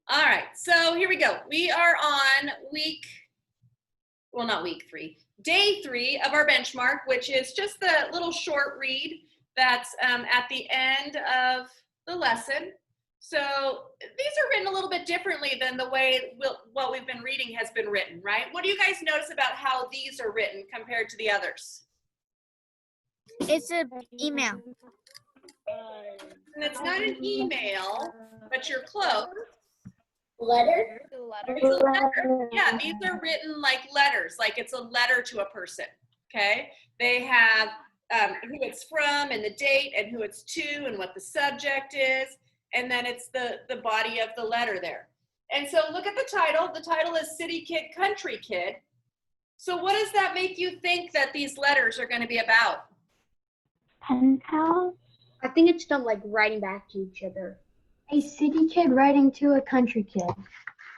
All right, so here we go. We are on not week 3, day 3 of our benchmark, which is just the little short read that's at the end of the lesson. So these are written a little bit differently than the way what we've been reading has been written, right? What do you guys notice about how these are written compared to the others? It's an email. And it's not an email, but you're close. Letter? It's a letter. Yeah, these are written like letters, like it's a letter to a person, okay? They have who it's from and the date and who it's to and what the subject is, and then it's the body of the letter there. And so look at the title. The title is City Kid, Country Kid. So what does that make you think that these letters are going to be about? Pen pals? I think it's them like writing back to each other. A city kid writing to a country kid.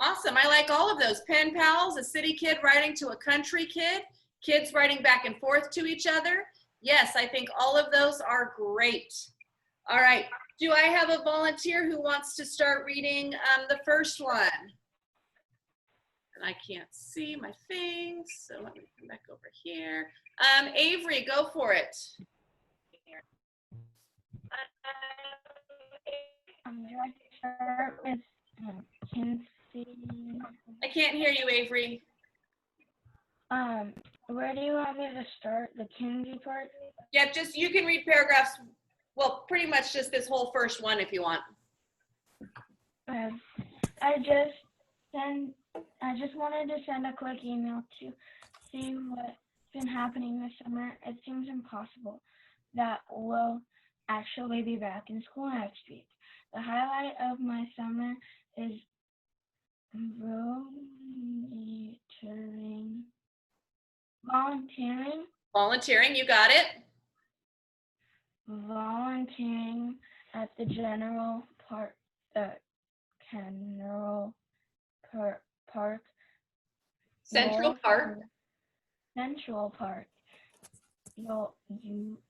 Awesome. I like all of those. Pen pals, a city kid writing to a country kid, kids writing back and forth to each other. Yes, I think all of those are great. All right. Do I have a volunteer who wants to start reading the first one? And I can't see my things, so let me come back over here. Avery, go for it. I'm going to start with Kinsey. I can't hear you, Avery. Where do you want me to start? The Kinsey part? Yeah, just you can read paragraphs. Well, pretty much just this whole first one if you want. I just wanted to send a quick email to see what's been happening this summer. It seems impossible that we'll actually be back in school next week. The highlight of my summer is volunteering, You got it. Volunteering at the Central Park. Central Park.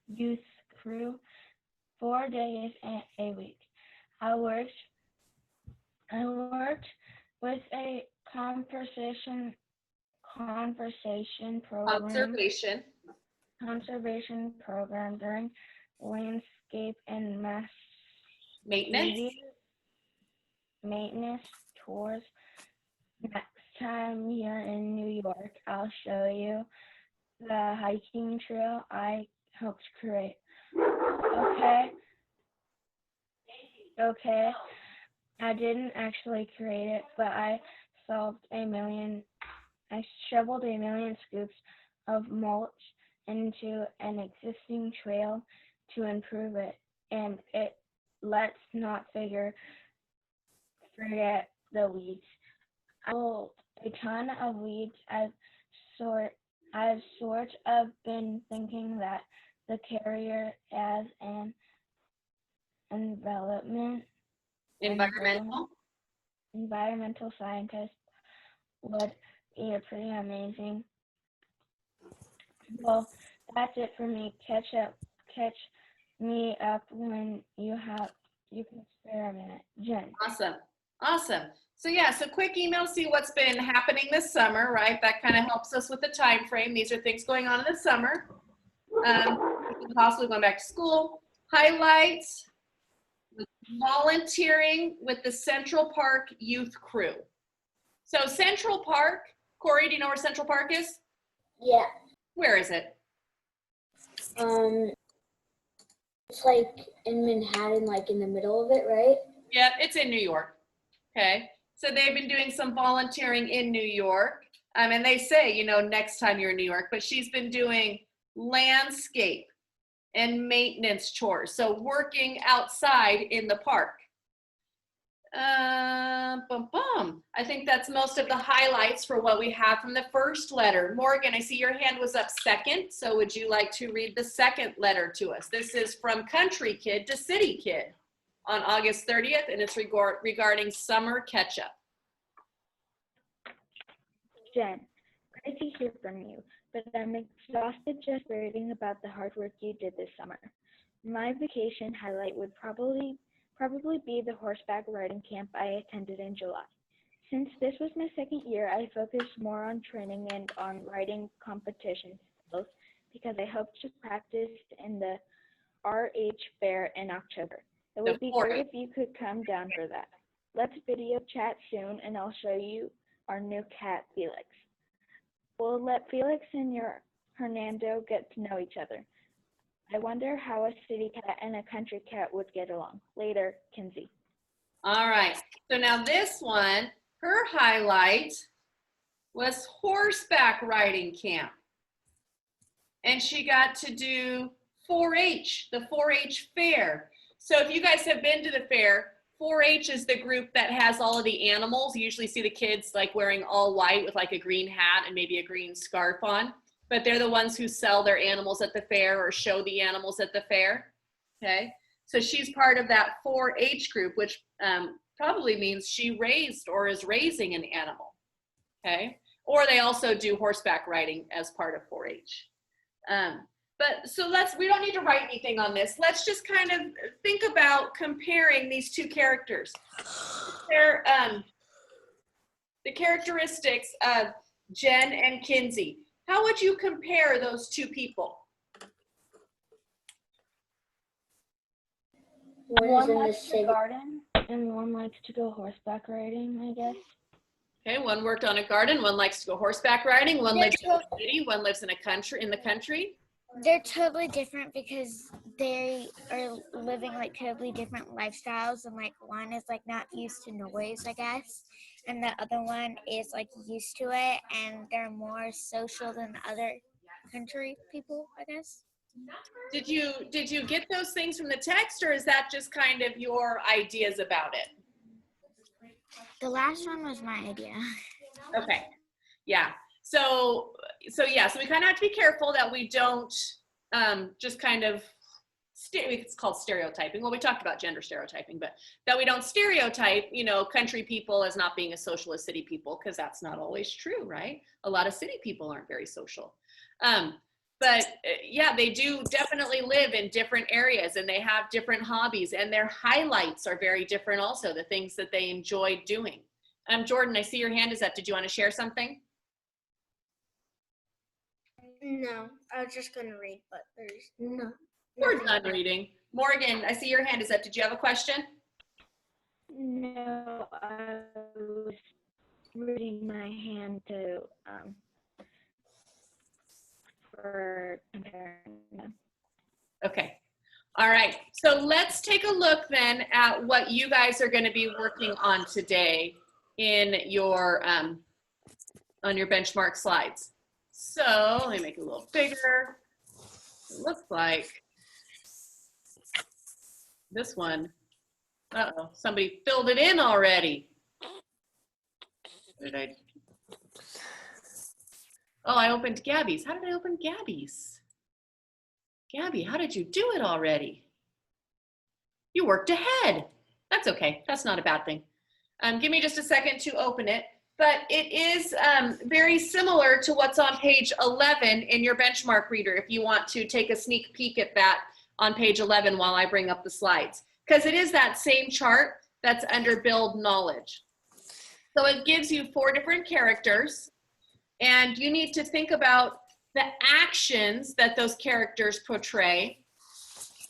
Youth crew, 4 days a week. I worked with a conservation program during landscape and maintenance tours. Next time you're in New York, I'll show you the hiking trail I helped create. Okay. I didn't actually create it, but I shoveled a million scoops of mulch into an existing trail to improve it, and let's not forget the weeds. I pulled a ton of weeds. I've sort of been thinking that the career as an environmental scientist would be pretty amazing. Well, that's it for me. Catch me up when you can spare a minute. Jen. Awesome. So yeah, so quick email, see what's been happening this summer, right? That kind of helps us with the time frame. These are things going on in the summer. Possibly going back to school. Highlights, volunteering with the Central Park Youth Crew. So Central Park, Corey, do you know where Central Park is? Yeah. Where is it? It's like in Manhattan, like in the middle of it, right? Yeah, it's in New York. Okay. So they've been doing some volunteering in New York. And they say, next time you're in New York, but she's been doing landscape and maintenance chores. So working outside in the park. I think that's most of the highlights for what we have from the first letter. Morgan, I see your hand was up second. So would you like to read the second letter to us? This is from country kid to city kid on August 30th, and it's regarding summer catch-up. Jen, great to hear from you, but I'm exhausted just reading about the hard work you did this summer. My vacation highlight would probably probably be the horseback riding camp I attended in July. Since this was my second year, I focused more on training and on riding competitions, both because I hope to practice in the RH Fair in October. It would be great if you could come down for that. Let's video chat soon and I'll show you our new cat, Felix. We'll let Felix and your Hernando get to know each other. I wonder how a city cat and a country cat would get along. Later, Kinsey. All right. So now this one, her highlight was horseback riding camp. And she got to do 4-H, the 4-H fair. So if you guys have been to the fair, 4-H is the group that has all of the animals. You usually see the kids like wearing all white with like a green hat and maybe a green scarf on, but they're the ones who sell their animals at the fair or show the animals at the fair, okay? So she's part of that 4-H group, which probably means she raised or is raising an animal, okay? Or they also do horseback riding as part of 4-H. But so we don't need to write anything on this. Let's just kind of think about comparing these two characters. They're, the characteristics of Jen and Kinsey. How would you compare those two people? One is in the likes the city. garden and one likes to go horseback riding, I guess. Okay, one worked on a garden, one likes to go horseback riding, one They're lives in the city, one lives in the country. They're totally different because they are living like totally different lifestyles, and like one is like not used to noise, I guess, and the other one is like used to it, and they're more social than other country people, I guess. Did you get those things from the text, or is that just kind of your ideas about it? The last one was my idea. Okay, yeah. So yeah, so we kind of have to be careful that we don't just kind of, it's called stereotyping. Well, we talked about gender stereotyping, but that we don't stereotype, you know, country people as not being as social as city people, because that's not always true, right? A lot of city people aren't very social. But yeah, they do definitely live in different areas and they have different hobbies and their highlights are very different also, the things that they enjoy doing. Jordan, I see your hand is up. Did you want to share something? No, I was just gonna read, but there's no. We're done reading. Morgan, I see your hand is up. Did you have a question? No, I was raising my hand to for comparing them. Okay. All right. So let's take a look then at what you guys are going to be working on today in your on your benchmark slides. So let me make it a little bigger. It looks like this one. Uh-oh, somebody filled it in already. What did I? Oh, I opened Gabby's. How did I open Gabby's? Gabby, how did you do it already? You worked ahead. That's okay. That's not a bad thing. Give me just a second to open it. But it is very similar to what's on page 11 in your benchmark reader if you want to take a sneak peek at that on page 11 while I bring up the slides. Because it is that same chart that's under Build Knowledge. So it gives you 4 different characters. And you need to think about the actions that those characters portray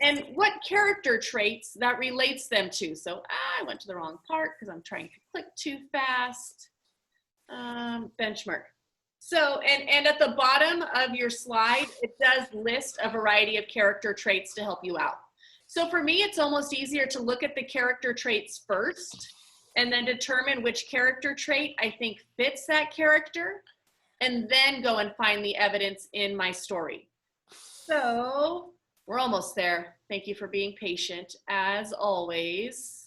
and what character traits that relates them to. So I went to the wrong part because I'm trying to click too fast. Benchmark. So, and at the bottom of your slide, it does list a variety of character traits to help you out. So for me, it's almost easier to look at the character traits first and then determine which character trait I think fits that character, and then go and find the evidence in my story. So we're almost there. Thank you for being patient, as always.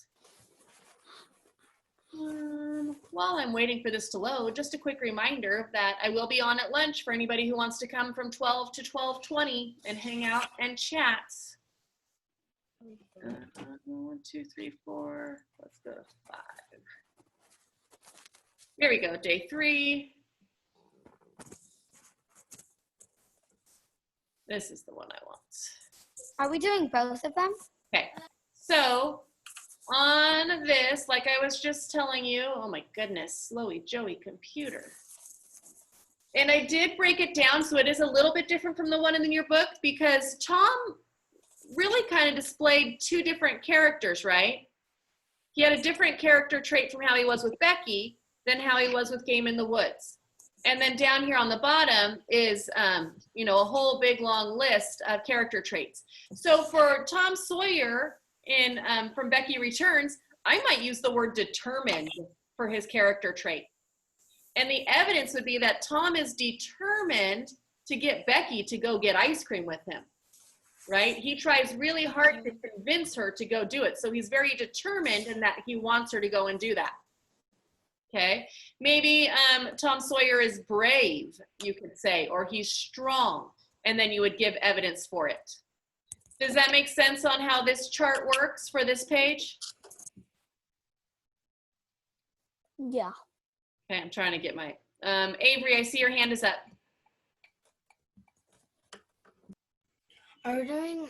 While I'm waiting for this to load, just a quick reminder that I will be on at lunch for anybody who wants to come from 12 to 12:20 and hang out and chat. 1, 2, 3, 4, let's go to 5. Here we go, day 3. This is the one I want. Are we doing both of them? Okay, so on this, like I was just telling you, oh my goodness, slowy Joey computer. And I did break it down, so it is a little bit different from the one in your book because Tom really kind of displayed two different characters, right? He had a different character trait from how he was with Becky than how he was with Game in the Woods. And then down here on the bottom is, you know, a whole big long list of character traits. So for Tom Sawyer in from Becky Returns, I might use the word determined for his character trait. And the evidence would be that Tom is determined to get Becky to go get ice cream with him, right? He tries really hard to convince her to go do it. So he's very determined in that he wants her to go and do that. Okay, maybe Tom Sawyer is brave, you could say, or he's strong, and then you would give evidence for it. Does that make sense on how this chart works for this page? Yeah. Okay, I'm trying to get my, Avery, I see your hand is up. Are we doing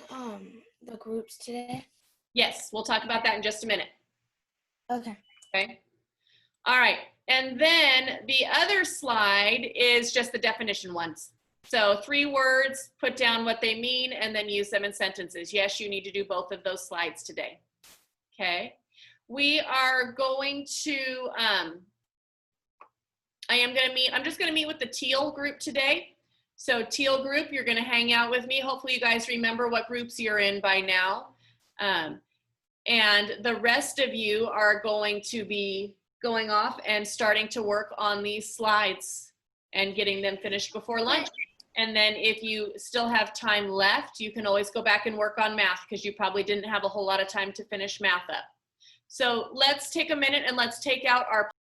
the groups today? Yes, we'll talk about that in just a minute. Okay. Okay. All right, and then the other slide is just the definition ones. So 3 words, put down what they mean, and then use them in sentences. Yes, you need to do both of those slides today. Okay. We are going to, I'm just gonna meet with the Teal group today. So Teal group, you're gonna hang out with me. Hopefully you guys remember what groups you're in by now. And the rest of you are going to be going off and starting to work on these slides and getting them finished before lunch. And then if you still have time left, you can always go back and work on math because you probably didn't have a whole lot of time to finish math up. So let's take a minute and let's take out our